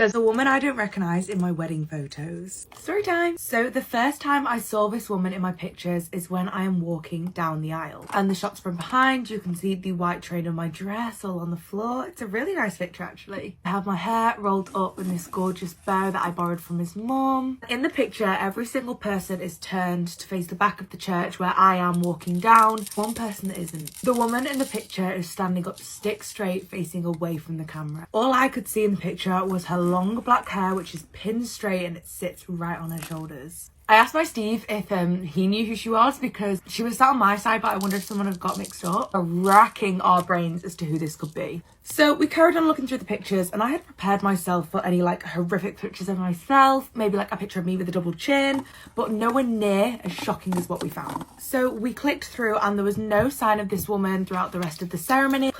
There's a woman I don't recognise in my wedding photos. Story time! So the first time I saw this woman in my pictures is when I am walking down the aisle. And the shots from behind, you can see the white train of my dress all on the floor. It's a really nice picture actually. I have my hair rolled up in this gorgeous bow that I borrowed from his mum. In the picture, every single person is turned to face the back of the church where I am walking down. One person that isn't. The woman in the picture is standing up stick straight facing away from the camera. All I could see in the picture was her long black hair, which is pinned straight and it sits right on her shoulders. I asked my Steve if he knew who she was because she was sat on my side, but I wondered if someone had got mixed up. We're racking our brains as to who this could be. So we carried on looking through the pictures and I had prepared myself for any like horrific pictures of myself, maybe like a picture of me with a double chin, but nowhere near as shocking as what we found. So we clicked through and there was no sign of this woman throughout the rest of the ceremony.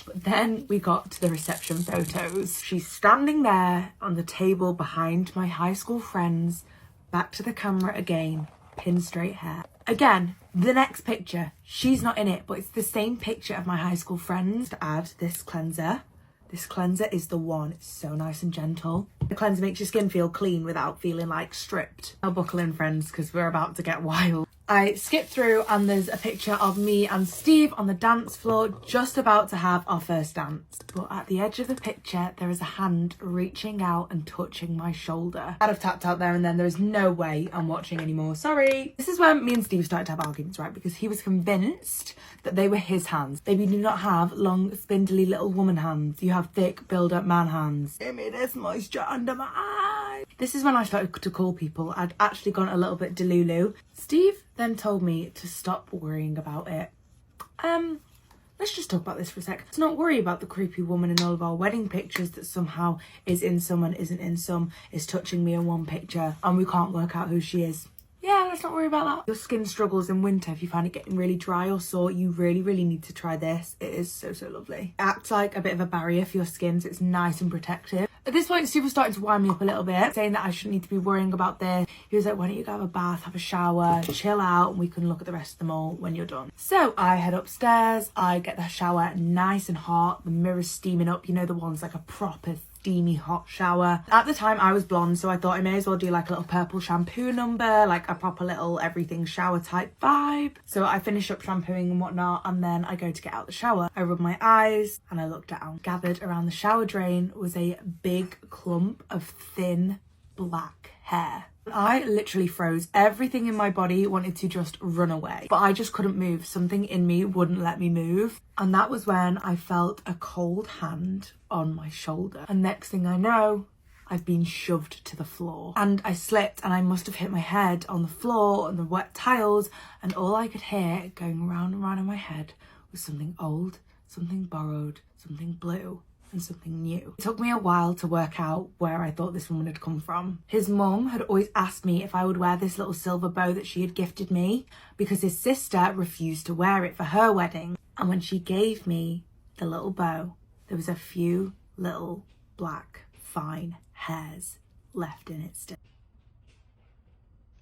But then we got to the reception photos. She's standing there on the table behind my high school friends, back to the camera again, pin straight hair. Again, the next picture, she's not in it, but it's the same picture of my high school friends. To add this cleanser. This cleanser is the one. It's so nice and gentle. The cleanser makes your skin feel clean without feeling like stripped. I'll buckle in, friends, because we're about to get wild. I skip through and there's a picture of me and Steve on the dance floor, just about to have our first dance. But at the edge of the picture, there is a hand reaching out and touching my shoulder. I'd have tapped out there and then there is no way I'm watching anymore. Sorry. This is where me and Steve started to have arguments, right? Because he was convinced that they were his hands. Baby, do not have long, spindly little woman hands. You have thick, build-up man hands. Give me this moisture under my eyes. This is when I started to call people. I'd actually gone a little bit delulu. Steve then told me to stop worrying about it. Let's just talk about this for a sec. Let's not worry about the creepy woman in all of our wedding pictures that somehow is in some and isn't in some, is touching me in one picture, and we can't work out who she is. Yeah, let's not worry about that. Your skin struggles in winter, if you find it getting really dry or sore, you really need to try this. It is so lovely. It acts like a bit of a barrier for your skin, so it's nice and protective. At this point, Steve was starting to wind me up a little bit, saying that I shouldn't need to be worrying about this. He was like, why don't you go have a bath, have a shower, chill out, and we can look at the rest of the mall when you're done. So I head upstairs, I get the shower nice and hot, the mirror's steaming up, you know, the ones like a proper steamy hot shower. At the time I was blonde, so I thought I may as well do like a little purple shampoo number, like a proper little everything shower type vibe. So I finish up shampooing and whatnot, and then I go to get out the shower. I rub my eyes and I look down. Gathered around the shower drain was a big clump of thin black hair. I literally froze. Everything in my body wanted to just run away, but I just couldn't move. Something in me wouldn't let me move. And that was when I felt a cold hand on my shoulder. And next thing I know, I've been shoved to the floor. And I slipped and I must have hit my head on the floor and the wet tiles. And all I could hear going round and round in my head was something old, something borrowed, something blue, and something new. It took me a while to work out where I thought this woman had come from. His mum had always asked me if I would wear this little silver bow that she had gifted me because his sister refused to wear it for her wedding. And when she gave me the little bow, there was a few little black fine hairs left in it still.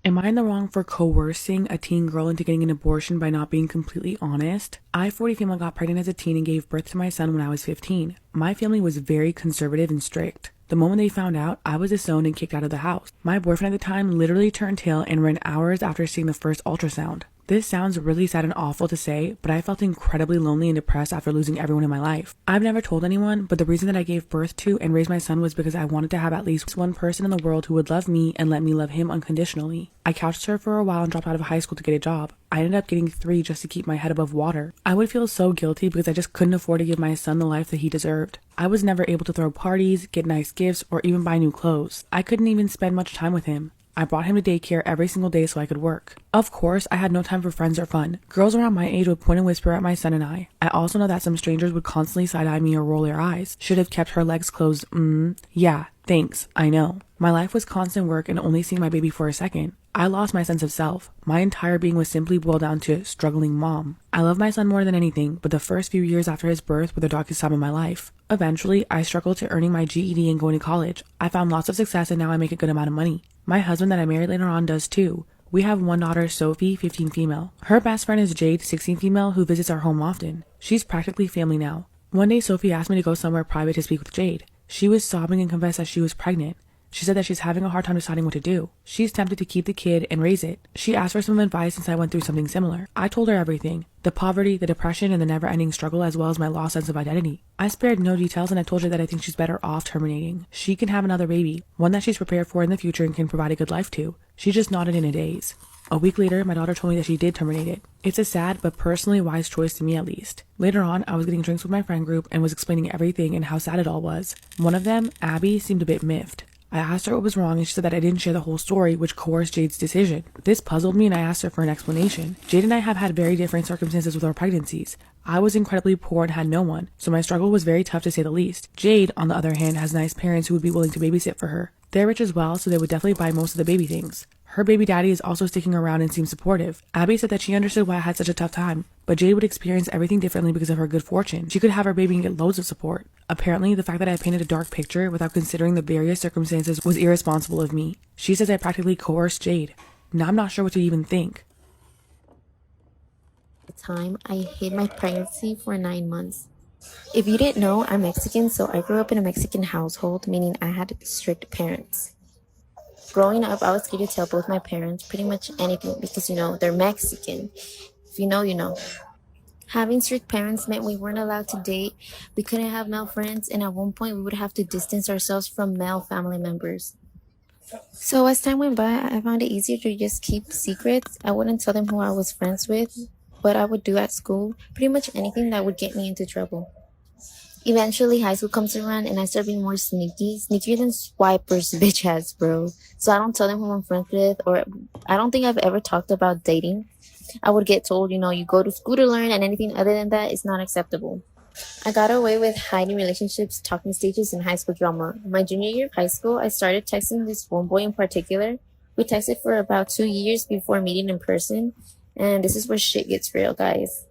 Am I in the wrong for coercing a teen girl into getting an abortion by not being completely honest? I, 40 female, got pregnant as a teen and gave birth to my son when I was 15. My family was very conservative and strict. The moment they found out, I was disowned and kicked out of the house. My boyfriend at the time literally turned tail and ran hours after seeing the first ultrasound. This sounds really sad and awful to say, but I felt incredibly lonely and depressed after losing everyone in my life. I've never told anyone, but the reason that I gave birth to and raised my son was because I wanted to have at least one person in the world who would love me and let me love him unconditionally. I couch surfed for a while and dropped out of high school to get a job. I ended up getting 3 just to keep my head above water. I would feel so guilty because I just couldn't afford to give my son the life that he deserved. I was never able to throw parties, get nice gifts, or even buy new clothes. I couldn't even spend much time with him. I brought him to daycare every single day so I could work. Of course, I had no time for friends or fun. Girls around my age would point and whisper at my son and I. I also know that some strangers would constantly side-eye me or roll their eyes. Should have kept her legs closed. Yeah, thanks, I know. My life was constant work and only seeing my baby for a second. I lost my sense of self. My entire being was simply boiled down to struggling mom. I love my son more than anything, but the first few years after his birth were the darkest time of my life. Eventually, I struggled to earning my GED and going to college. I found lots of success and now I make a good amount of money. My husband that I married later on does too. We have one daughter, Sophie, 15 female. Her best friend is Jade, 16 female, who visits our home often. She's practically family now. One day, Sophie asked me to go somewhere private to speak with Jade. She was sobbing and confessed that she was pregnant. She said that she's having a hard time deciding what to do. She's tempted to keep the kid and raise it. She asked for some advice since I went through something similar. I told her everything. The poverty, the depression, and the never-ending struggle, as well as my lost sense of identity. I spared no details, and I told her that I think she's better off terminating. She can have another baby, one that she's prepared for in the future and can provide a good life to. She just nodded in a daze. A week later, my daughter told me that she did terminate it. It's a sad but personally wise choice to me at least. Later on, I was getting drinks with my friend group and was explaining everything and how sad it all was. One of them, Abby, seemed a bit miffed. I asked her what was wrong and she said that I didn't share the whole story, which coerced Jade's decision. This puzzled me and I asked her for an explanation. Jade and I have had very different circumstances with our pregnancies. I was incredibly poor and had no one, so my struggle was very tough to say the least. Jade, on the other hand, has nice parents who would be willing to babysit for her. They're rich as well, so they would definitely buy most of the baby things. Her baby daddy is also sticking around and seems supportive. Abby said that she understood why I had such a tough time, but Jade would experience everything differently because of her good fortune. She could have her baby and get loads of support. Apparently, the fact that I painted a dark picture without considering the various circumstances was irresponsible of me. She says I practically coerced Jade. Now I'm not sure what to even think. The time I hid my pregnancy for 9 months. If you didn't know, I'm Mexican, so I grew up in a Mexican household, meaning I had strict parents. Growing up, I was scared to tell both my parents pretty much anything because, they're Mexican. If you know, you know. Having strict parents meant we weren't allowed to date, we couldn't have male friends, and at one point we would have to distance ourselves from male family members. So as time went by, I found it easier to just keep secrets. I wouldn't tell them who I was friends with, what I would do at school, pretty much anything that would get me into trouble. Eventually, high school comes around and I start being more sneakier than swipers bitch ass, bro. So I don't tell them who I'm friends with, or I don't think I've ever talked about dating. I would get told, you go to school to learn, and anything other than that is not acceptable. I got away with hiding relationships, talking stages, and high school drama. My junior year of high school, I started texting this one boy in particular. We texted for about 2 years before meeting in person, and this is where shit gets real, guys.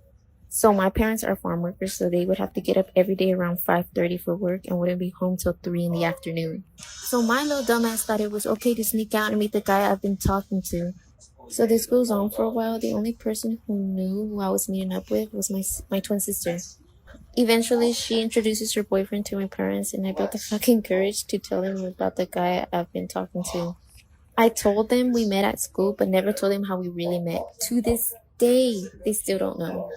So my parents are farm workers, so they would have to get up every day around 5:30 for work and wouldn't be home till 3 in the afternoon. So my little dumbass thought it was okay to sneak out and meet the guy I've been talking to. So this goes on for a while. The only person who knew who I was meeting up with was my twin sister. Eventually, she introduces her boyfriend to my parents, and I built the fucking courage to tell them about the guy I've been talking to. I told them we met at school, but never told them how we really met. To this day, they still don't know.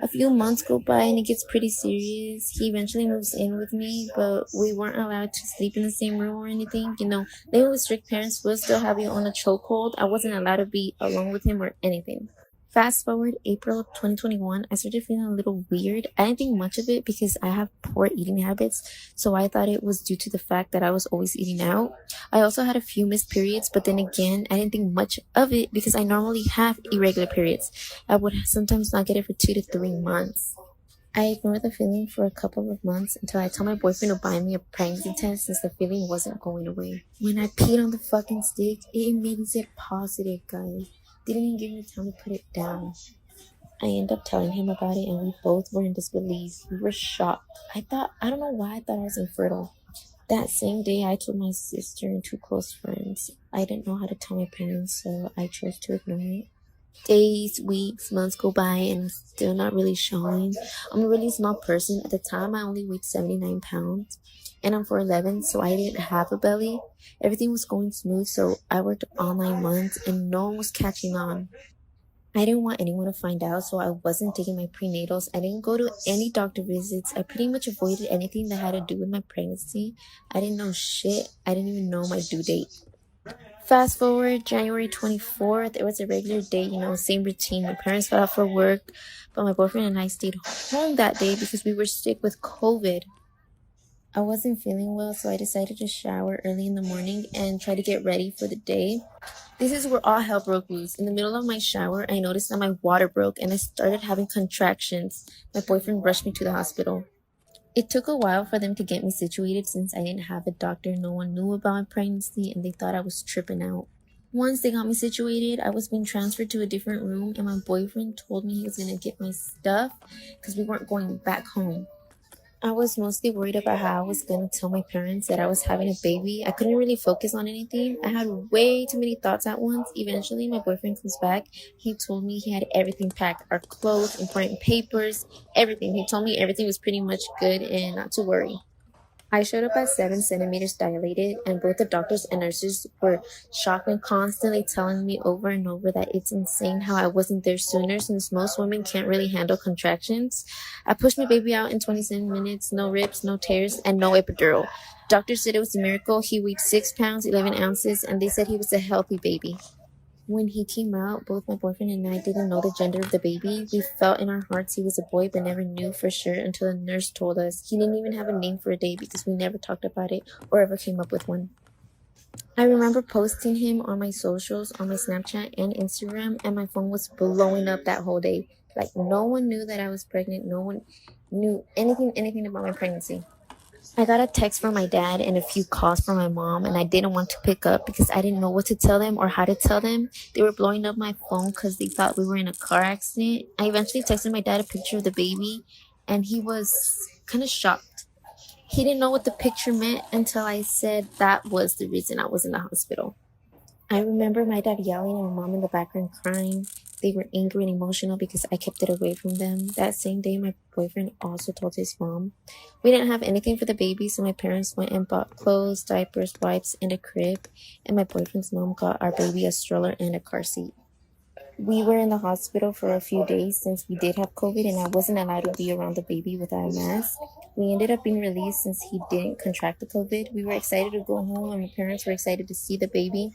A few months go by and it gets pretty serious. He eventually moves in with me, but we weren't allowed to sleep in the same room or anything. Living with strict parents will still have you on a chokehold. I wasn't allowed to be alone with him or anything. Fast forward April 2021, I started feeling a little weird. I didn't think much of it because I have poor eating habits, so I thought it was due to the fact that I was always eating out. I also had a few missed periods, but then again, I didn't think much of it because I normally have irregular periods. I would sometimes not get it for 2 to 3 months. I ignored the feeling for a couple of months until I told my boyfriend to buy me a pregnancy test since the feeling wasn't going away. When I peed on the fucking stick, it immediately said positive, guys. Didn't even give me time to put it down. I ended up telling him about it and we both were in disbelief. We were shocked. I don't know why I thought I was infertile. That same day, I told my sister and 2 close friends. I didn't know how to tell my parents, so I chose to ignore it. Days, weeks, months go by and I'm still not really showing. I'm a really small person. At the time, I only weighed 79 pounds. And I'm 4'11", so I didn't have a belly. Everything was going smooth, so I worked all 9 months and no one was catching on. I didn't want anyone to find out, so I wasn't taking my prenatals. I didn't go to any doctor visits. I pretty much avoided anything that had to do with my pregnancy. I didn't know shit. I didn't even know my due date. Fast forward January 24th, it was a regular day, same routine. My parents got out for work, but my boyfriend and I stayed home that day because we were sick with COVID. I wasn't feeling well, so I decided to shower early in the morning and try to get ready for the day. This is where all hell broke loose. In the middle of my shower, I noticed that my water broke and I started having contractions. My boyfriend rushed me to the hospital. It took a while for them to get me situated since I didn't have a doctor. No one knew about my pregnancy and they thought I was tripping out. Once they got me situated, I was being transferred to a different room and my boyfriend told me he was going to get my stuff because we weren't going back home. I was mostly worried about how I was going to tell my parents that I was having a baby. I couldn't really focus on anything. I had way too many thoughts at once. Eventually, my boyfriend comes back. He told me he had everything packed. Our clothes, important papers, everything. He told me everything was pretty much good and not to worry. I showed up at 7 centimeters dilated, and both the doctors and nurses were shocked and constantly telling me over and over that it's insane how I wasn't there sooner since most women can't really handle contractions. I pushed my baby out in 27 minutes, no rips, no tears, and no epidural. Doctors said it was a miracle. He weighed 6 pounds, 11 ounces, and they said he was a healthy baby. When he came out, both my boyfriend and I didn't know the gender of the baby. We felt in our hearts he was a boy, but never knew for sure until the nurse told us. He didn't even have a name for a day because we never talked about it or ever came up with one. I remember posting him on my socials, on my Snapchat and Instagram, and my phone was blowing up that whole day. Like, no one knew that I was pregnant. No one knew anything about my pregnancy. I got a text from my dad and a few calls from my mom, and I didn't want to pick up because I didn't know what to tell them or how to tell them. They were blowing up my phone because they thought we were in a car accident. I eventually texted my dad a picture of the baby, and he was kind of shocked. He didn't know what the picture meant until I said that was the reason I was in the hospital. I remember my dad yelling and my mom in the background crying. They were angry and emotional because I kept it away from them. That same day, my boyfriend also told his mom. We didn't have anything for the baby, so my parents went and bought clothes, diapers, wipes, and a crib. And my boyfriend's mom got our baby a stroller and a car seat. We were in the hospital for a few days since we did have COVID and I wasn't allowed to be around the baby without a mask. We ended up being released since he didn't contract the COVID. We were excited to go home and my parents were excited to see the baby.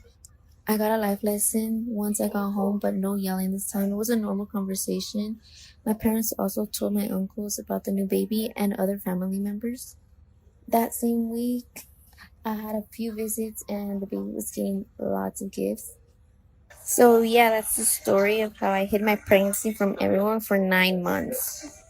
I got a life lesson once I got home, but no yelling this time. It was a normal conversation. My parents also told my uncles about the new baby and other family members. That same week, I had a few visits and the baby was getting lots of gifts. So yeah, that's the story of how I hid my pregnancy from everyone for 9 months.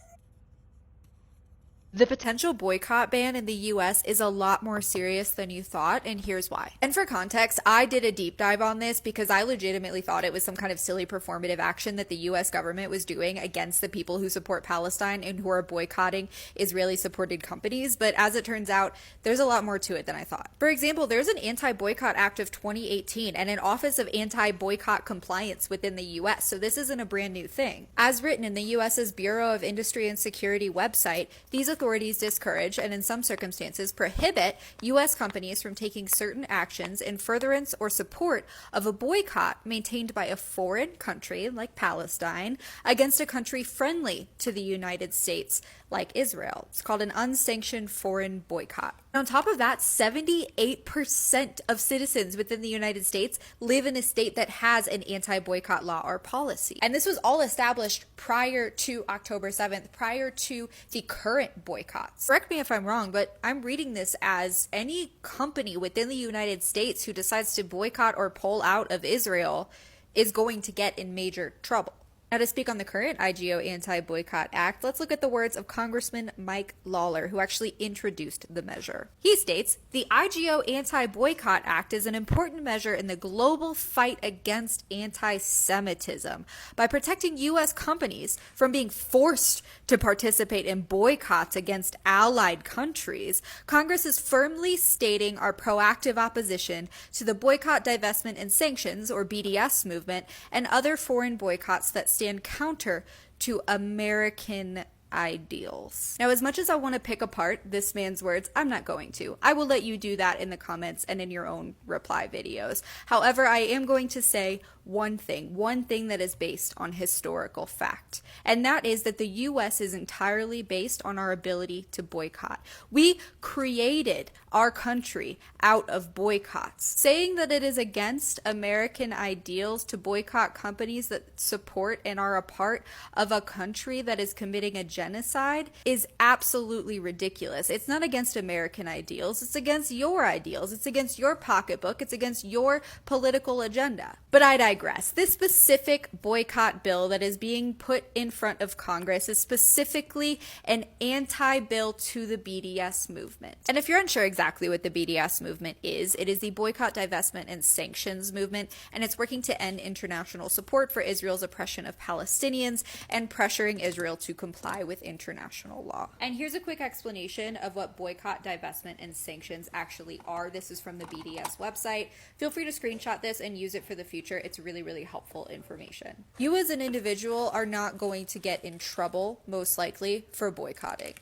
The potential boycott ban in the US is a lot more serious than you thought, and here's why. And for context, I did a deep dive on this because I legitimately thought it was some kind of silly performative action that the US government was doing against the people who support Palestine and who are boycotting Israeli supported companies. But as it turns out, there's a lot more to it than I thought. For example, there's an anti-boycott act of 2018 and an Office of Anti-Boycott Compliance within the US. So this isn't a brand new thing. As written in the US's Bureau of Industry and Security website, these authorities discourage and in some circumstances prohibit U.S. companies from taking certain actions in furtherance or support of a boycott maintained by a foreign country like Palestine against a country friendly to the United States like Israel. It's called an unsanctioned foreign boycott. On top of that, 78% of citizens within the United States live in a state that has an anti-boycott law or policy. And this was all established prior to October 7th, prior to the current boycotts. Correct me if I'm wrong, but I'm reading this as any company within the United States who decides to boycott or pull out of Israel is going to get in major trouble. Now, to speak on the current IGO Anti-Boycott Act, let's look at the words of Congressman Mike Lawler, who actually introduced the measure. He states, "The IGO Anti-Boycott Act is an important measure in the global fight against anti-Semitism. By protecting U.S. companies from being forced to participate in boycotts against allied countries, Congress is firmly stating our proactive opposition to the boycott, divestment, and sanctions, or BDS movement, and other foreign boycotts that stand counter to American ideals." Now, as much as I want to pick apart this man's words, I'm not going to. I will let you do that in the comments and in your own reply videos. However, I am going to say one thing that is based on historical fact, and that is that the U.S. is entirely based on our ability to boycott. We created our country out of boycotts. Saying that it is against American ideals to boycott companies that support and are a part of a country that is committing a genocide is absolutely ridiculous. It's not against American ideals. It's against your ideals. It's against your pocketbook. It's against your political agenda. But I digress. This specific boycott bill that is being put in front of Congress is specifically an anti-bill to the BDS movement. And if you're unsure exactly what the BDS movement is, it is the Boycott, Divestment, and Sanctions movement, and it's working to end international support for Israel's oppression of Palestinians and pressuring Israel to comply with international law. And here's a quick explanation of what boycott, divestment, and sanctions actually are. This is from the BDS website. Feel free to screenshot this and use it for the future. It's really helpful information. You as an individual are not going to get in trouble, most likely, for boycotting.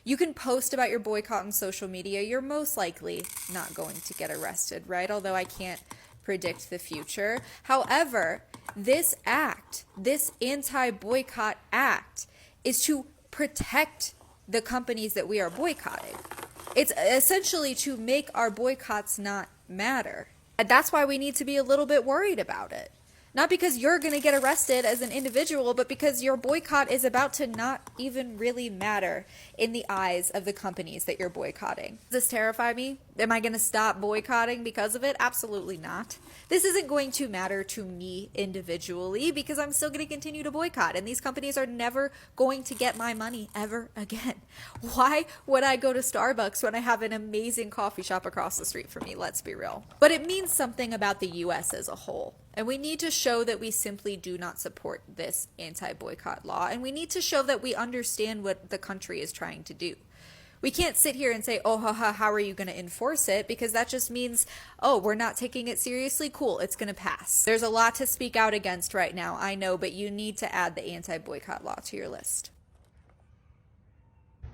You can post about your boycott on social media. You're most likely not going to get arrested, right? Although I can't predict the future. However, this act, this anti-boycott act, is to protect the companies that we are boycotting. It's essentially to make our boycotts not matter. And that's why we need to be a little bit worried about it. Not because you're going to get arrested as an individual, but because your boycott is about to not even really matter in the eyes of the companies that you're boycotting. Does this terrify me? Am I going to stop boycotting because of it? Absolutely not. This isn't going to matter to me individually because I'm still going to continue to boycott, and these companies are never going to get my money ever again. Why would I go to Starbucks when I have an amazing coffee shop across the street from me? Let's be real. But it means something about the US as a whole. And we need to show that we simply do not support this anti-boycott law. And we need to show that we understand what the country is trying to do. We can't sit here and say, oh, how are you going to enforce it? Because that just means, oh, we're not taking it seriously. Cool, it's going to pass. There's a lot to speak out against right now, I know, but you need to add the anti-boycott law to your list.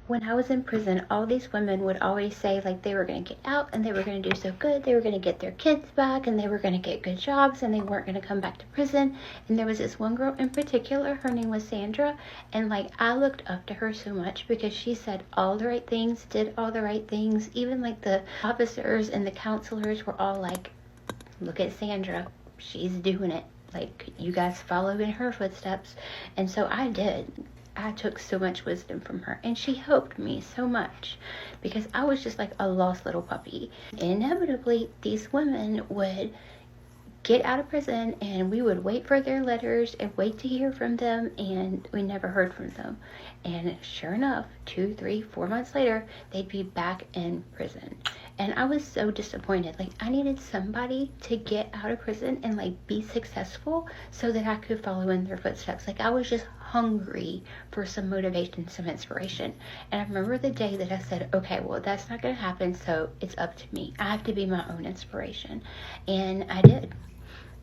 When I was in prison, all these women would always say like they were going to get out and they were going to do so good, they were going to get their kids back and they were going to get good jobs and they weren't going to come back to prison. And there was this one girl in particular, her name was Sandra, and like I looked up to her so much because she said all the right things, did all the right things. Even like the officers and the counselors were all like, look at Sandra, she's doing it. Like, you guys follow in her footsteps. And so I did. I took so much wisdom from her, and she helped me so much because I was just like a lost little puppy. Inevitably, these women would get out of prison and we would wait for their letters and wait to hear from them, and we never heard from them. And sure enough, 2, 3, 4 months later, they'd be back in prison. And I was so disappointed. Like, I needed somebody to get out of prison and like be successful so that I could follow in their footsteps. Like, I was just hungry for some motivation, some inspiration. And I remember the day that I said, okay, well, that's not going to happen, so it's up to me. I have to be my own inspiration. And I did.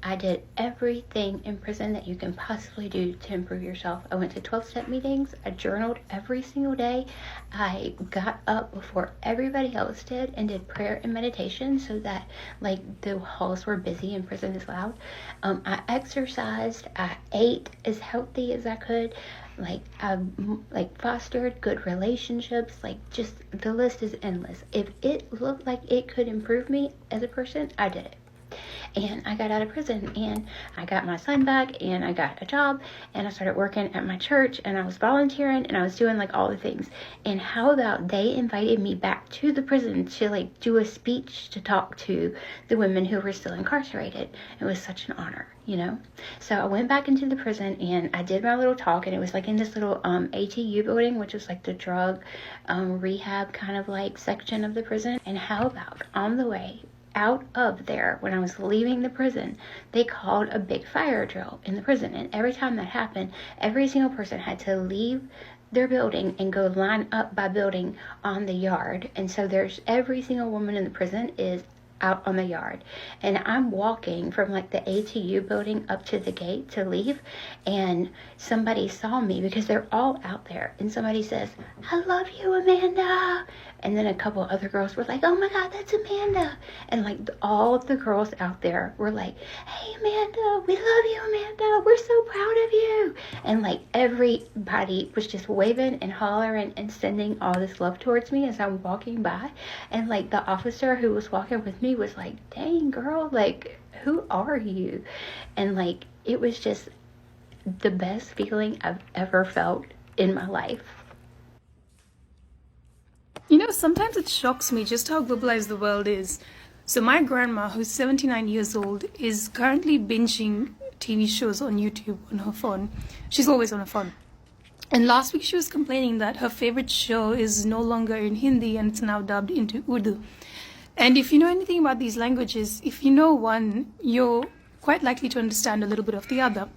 I did everything in prison that you can possibly do to improve yourself. I went to 12-step meetings. I journaled every single day. I got up before everybody else did and did prayer and meditation so that like the halls were busy and prison is loud. I exercised. I ate as healthy as I could. Like, I fostered good relationships. Like, just the list is endless. If it looked like it could improve me as a person, I did it. And I got out of prison and I got my son back and I got a job and I started working at my church and I was volunteering and I was doing like all the things. And how about they invited me back to the prison to like do a speech to talk to the women who were still incarcerated. It was such an honor, you know? So I went back into the prison and I did my little talk, and it was like in this little ATU building, which was like the drug rehab kind of like section of the prison. And how about on the way out of there, when I was leaving the prison, they called a big fire drill in the prison. And every time that happened, every single person had to leave their building and go line up by building on the yard. And so there's every single woman in the prison is out on the yard, and I'm walking from like the ATU building up to the gate to leave, and somebody saw me because they're all out there, and somebody says, "I love you, Amanda." And then a couple other girls were like, "Oh my God, that's Amanda." And like all the girls out there were like, "Hey Amanda, we love you, Amanda, we're so proud of you." And like everybody was just waving and hollering and sending all this love towards me as I'm walking by. And like the officer who was walking with me was like, "Dang girl, like who are you?" And like it was just the best feeling I've ever felt in my life. You know, sometimes it shocks me just how globalized the world is. So my grandma, who's 79 years old, is currently binging TV shows on YouTube on her phone. She's always on her phone. And last week she was complaining that her favorite show is no longer in Hindi and it's now dubbed into Urdu. And if you know anything about these languages, if you know one, you're quite likely to understand a little bit of the other.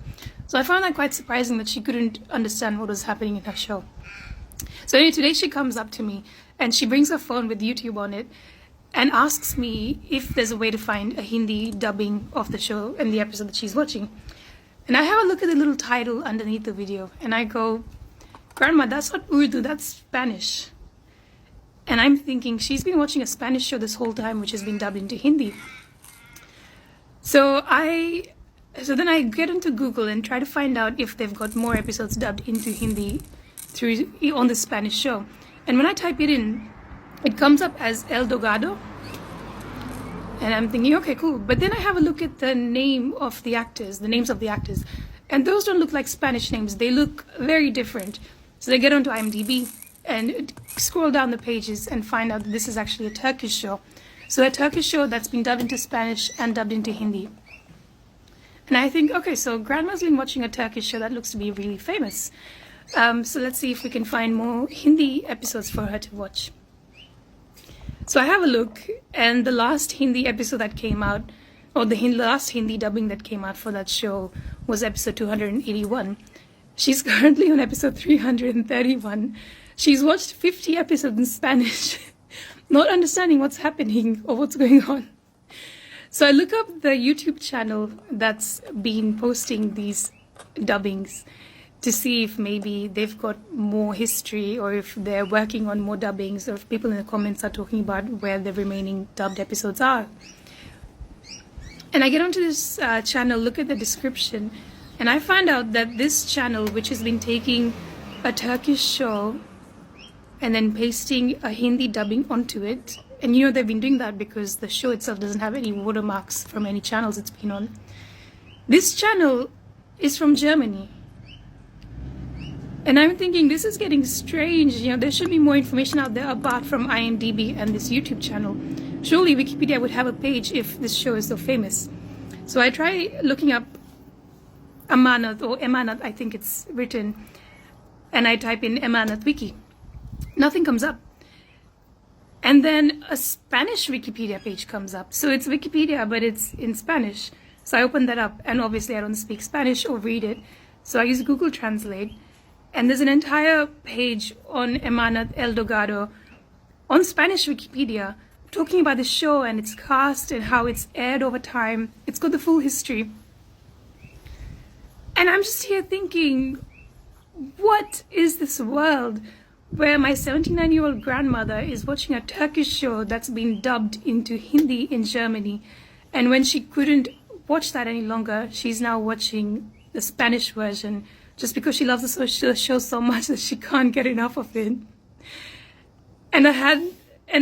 So I found that quite surprising that she couldn't understand what was happening in her show. So anyway, today she comes up to me and she brings her phone with YouTube on it and asks me if there's a way to find a Hindi dubbing of the show and the episode that she's watching. And I have a look at the little title underneath the video and I go, "Grandma, that's not Urdu, that's Spanish." And I'm thinking she's been watching a Spanish show this whole time, which has been dubbed into Hindi. So then I get into Google and try to find out if they've got more episodes dubbed into Hindi on the Spanish show. And when I type it in, it comes up as El Dogado. And I'm thinking, okay, cool. But then I have a look at the names of the actors. And those don't look like Spanish names. They look very different. So they get onto IMDb and scroll down the pages and find out that this is actually a Turkish show. So a Turkish show that's been dubbed into Spanish and dubbed into Hindi. And I think, okay, so Grandma's been watching a Turkish show that looks to be really famous. So let's see if we can find more Hindi episodes for her to watch. So I have a look, and the last Hindi episode that came out, or the last Hindi dubbing that came out for that show was episode 281. She's currently on episode 331. She's watched 50 episodes in Spanish, not understanding what's happening or what's going on. So I look up the YouTube channel that's been posting these dubbings to see if maybe they've got more history or if they're working on more dubbings, or if people in the comments are talking about where the remaining dubbed episodes are. And I get onto this channel, look at the description, and I find out that this channel, which has been taking a Turkish show and then pasting a Hindi dubbing onto it, and you know they've been doing that because the show itself doesn't have any watermarks from any channels it's been on. This channel is from Germany. And I'm thinking, this is getting strange. You know, there should be more information out there apart from IMDb and this YouTube channel. Surely Wikipedia would have a page if this show is so famous. So I try looking up Amanat, or Emanat, I think it's written, and I type in Emanat Wiki. Nothing comes up. And then a Spanish Wikipedia page comes up. So it's Wikipedia, but it's in Spanish. So I open that up, and obviously I don't speak Spanish or read it. So I use Google Translate. And there's an entire page on Emanat El Dogado on Spanish Wikipedia talking about the show and its cast and how it's aired over time. It's got the full history. And I'm just here thinking, what is this world where my 79-year-old grandmother is watching a Turkish show that's been dubbed into Hindi in Germany, and when she couldn't watch that any longer, she's now watching the Spanish version just because she loves the show so much that she can't get enough of it. And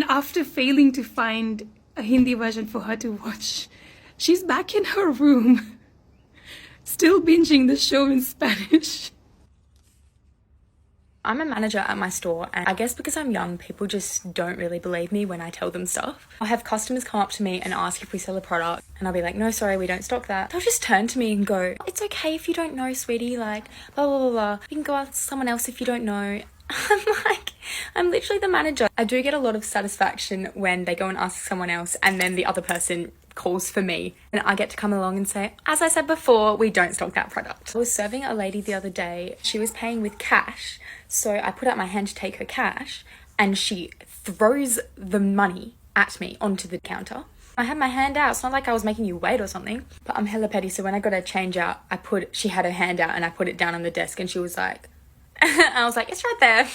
after failing to find a Hindi version for her to watch, she's back in her room, still binging the show in Spanish. I'm a manager at my store, and I guess because I'm young, people just don't really believe me when I tell them stuff. I'll have customers come up to me and ask if we sell a product, and I'll be like, no, sorry, we don't stock that. They'll just turn to me and go, it's okay if you don't know, sweetie, like, blah, blah, blah, blah. You can go ask someone else if you don't know. I'm like, I'm literally the manager. I do get a lot of satisfaction when they go and ask someone else, and then the other person calls for me, and I get to come along and say, as I said before, we don't stock that product. I was serving a lady the other day. She was paying with cash, so I put out my hand to take her cash, and she throws the money at me onto the counter. I had my hand out. It's not like I was making you wait or something, but I'm hella petty. So when I got her change out, she had her hand out and I put it down on the desk, and she was like, I was like, it's right there.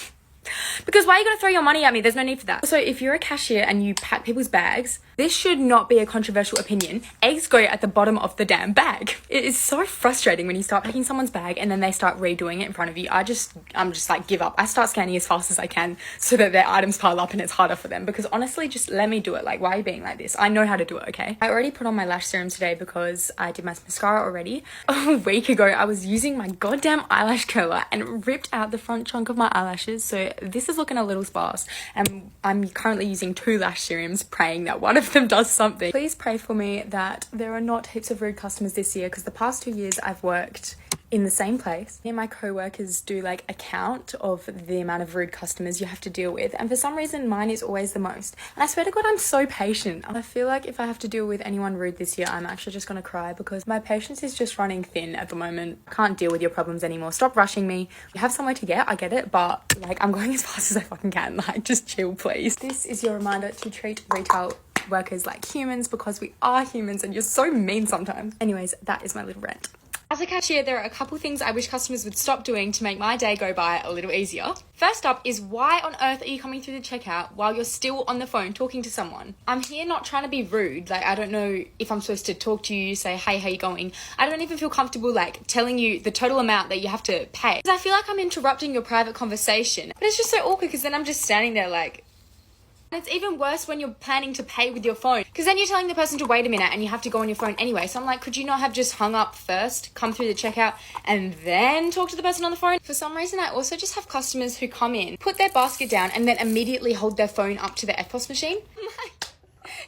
Because why are you going to throw your money at me? There's no need for that. So if you're a cashier and you pack people's bags, this should not be a controversial opinion. Eggs go at the bottom of the damn bag. It is so frustrating when you start packing someone's bag and then they start redoing it in front of you. I'm just like, give up. I start scanning as fast as I can so that their items pile up and it's harder for them, because honestly, just let me do it. Like, why are you being like this? I know how to do it, okay? I already put on my lash serum today because I did my mascara already. A week ago, I was using my goddamn eyelash curler and ripped out the front chunk of my eyelashes. So this is looking a little sparse, and I'm currently using 2 lash serums, praying that one of them does something. Please pray for me that there are not heaps of rude customers this year, because the past 2 years I've worked in the same place. Me and my co-workers do like a count of the amount of rude customers you have to deal with, and for some reason mine is always the most. And I swear to God, I'm so patient. I feel like if I have to deal with anyone rude this year, I'm actually just gonna cry, because my patience is just running thin at the moment. I can't deal with your problems anymore. Stop rushing me. You have somewhere to get, I get it, but like, I'm going as fast as I fucking can. Like, just chill, please. This is your reminder to treat retail workers like humans, because we are humans and you're so mean sometimes. Anyways, that is my little rant. As a cashier, there are a couple things I wish customers would stop doing to make my day go by a little easier. First up is, why on earth are you coming through the checkout while you're still on the phone talking to someone? I'm here not trying to be rude. Like, I don't know if I'm supposed to talk to you, say, hey, how you going? I don't even feel comfortable, like, telling you the total amount that you have to pay, because I feel like I'm interrupting your private conversation. But it's just so awkward, because then I'm just standing there like... And it's even worse when you're planning to pay with your phone, because then you're telling the person to wait a minute and you have to go on your phone anyway. So I'm like, could you not have just hung up first, come through the checkout, and then talk to the person on the phone? For some reason, I also just have customers who come in, put their basket down, and then immediately hold their phone up to the EFTPOS machine. I'm like,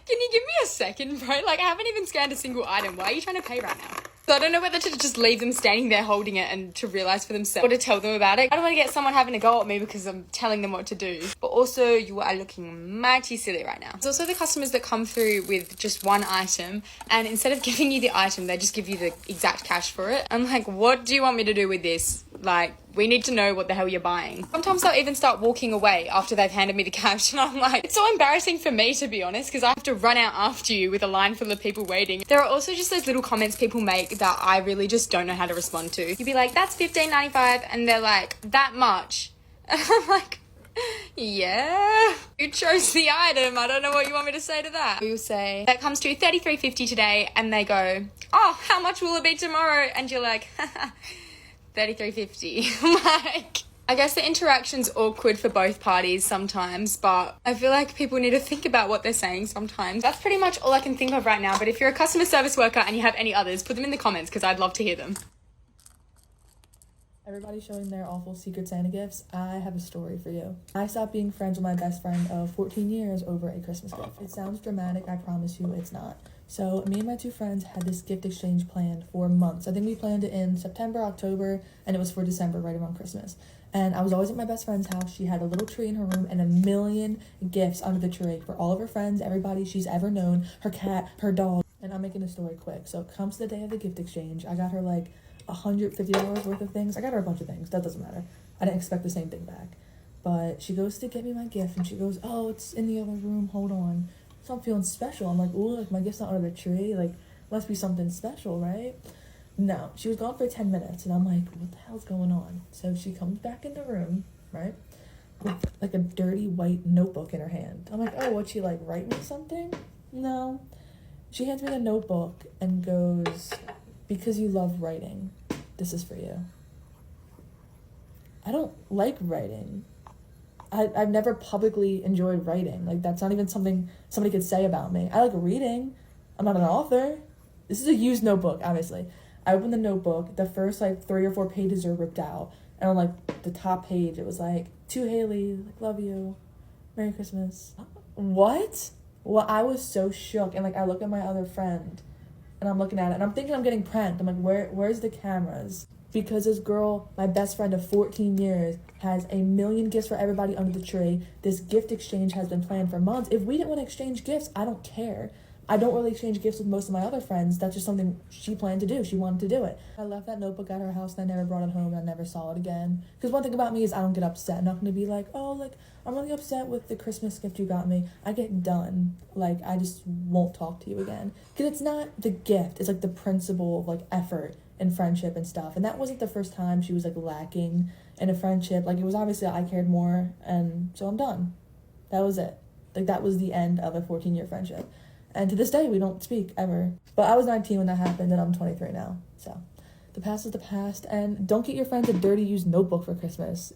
can you give me a second, bro? Like, I haven't even scanned a single item. Why are you trying to pay right now? So I don't know whether to just leave them standing there holding it and to realise for themselves, or to tell them about it. I don't want to get someone having a go at me because I'm telling them what to do. But also, you are looking mighty silly right now. There's also the customers that come through with just one item, and instead of giving you the item, they just give you the exact cash for it. I'm like, what do you want me to do with this? Like, we need to know what the hell you're buying. Sometimes they'll even start walking away after they've handed me the cash, and I'm like, it's so embarrassing for me, to be honest, because I have to run out after you with a line full of people waiting. There are also just those little comments people make that I really just don't know how to respond to. You'd be like, that's $15.95, and they're like, that much? And I'm like, yeah, you chose the item. I don't know what you want me to say to that. You'll say, that comes to $33.50 today, and they go, oh, how much will it be tomorrow? And you're like, $33.50. Like, I guess the interaction's awkward for both parties sometimes, but I feel like people need to think about what they're saying sometimes. That's pretty much all I can think of right now, but if you're a customer service worker and you have any others, put them in the comments, because I'd love to hear them. Everybody showing their awful Secret Santa gifts, I have a story for you. I stopped being friends with my best friend of 14 years over a Christmas gift. It sounds dramatic, I promise you it's not. So me and my two friends had this gift exchange planned for months. I think we planned it in September, October, and it was for December, right around Christmas. And I was always at my best friend's house. She had a little tree in her room and a million gifts under the tree for all of her friends, everybody she's ever known, her cat, her dog. And I'm making the story quick. So it comes to the day of the gift exchange. I got her like $150 worth of things. I got her a bunch of things. That doesn't matter. I didn't expect the same thing back. But she goes to get me my gift and she goes, oh, it's in the other room. Hold on. So I'm feeling special. I'm like, ooh, like my gift's not under the tree. Like, must be something special, right? No, she was gone for 10 minutes. And I'm like, what the hell's going on? So she comes back in the room, right? With like a dirty white notebook in her hand. I'm like, oh, would she like write me something? No. She hands me the notebook and goes, because you love writing, this is for you. I don't like writing. I've never publicly enjoyed writing. Like, that's not even something somebody could say about me. I like reading. I'm not an author. This is a used notebook, obviously. I opened the notebook. The first, like, 3 or 4 pages are ripped out. And on, like, the top page, it was like, to Haley, like, love you. Merry Christmas. What? Well, I was so shook. And, like, I look at my other friend, and I'm looking at it, and I'm thinking I'm getting pranked. I'm like, where's the cameras? Because this girl, my best friend of 14 years, has a million gifts for everybody under the tree. This gift exchange has been planned for months. If we didn't want to exchange gifts, I don't care. I don't really exchange gifts with most of my other friends. That's just something she planned to do. She wanted to do it. I left that notebook at her house and I never brought it home and I never saw it again. Because one thing about me is I don't get upset. I'm not going to be like, oh, like, I'm really upset with the Christmas gift you got me. I get done. Like, I just won't talk to you again. Because it's not the gift. It's like the principle of like effort and friendship and stuff. And that wasn't the first time she was like lacking in a friendship. Like, it was obviously I cared more, and so I'm done. That was it. Like, that was the end of a 14-year friendship. And to this day, we don't speak ever. But I was 19 when that happened, and I'm 23 now. So the past is the past. And don't get your friends a dirty used notebook for Christmas.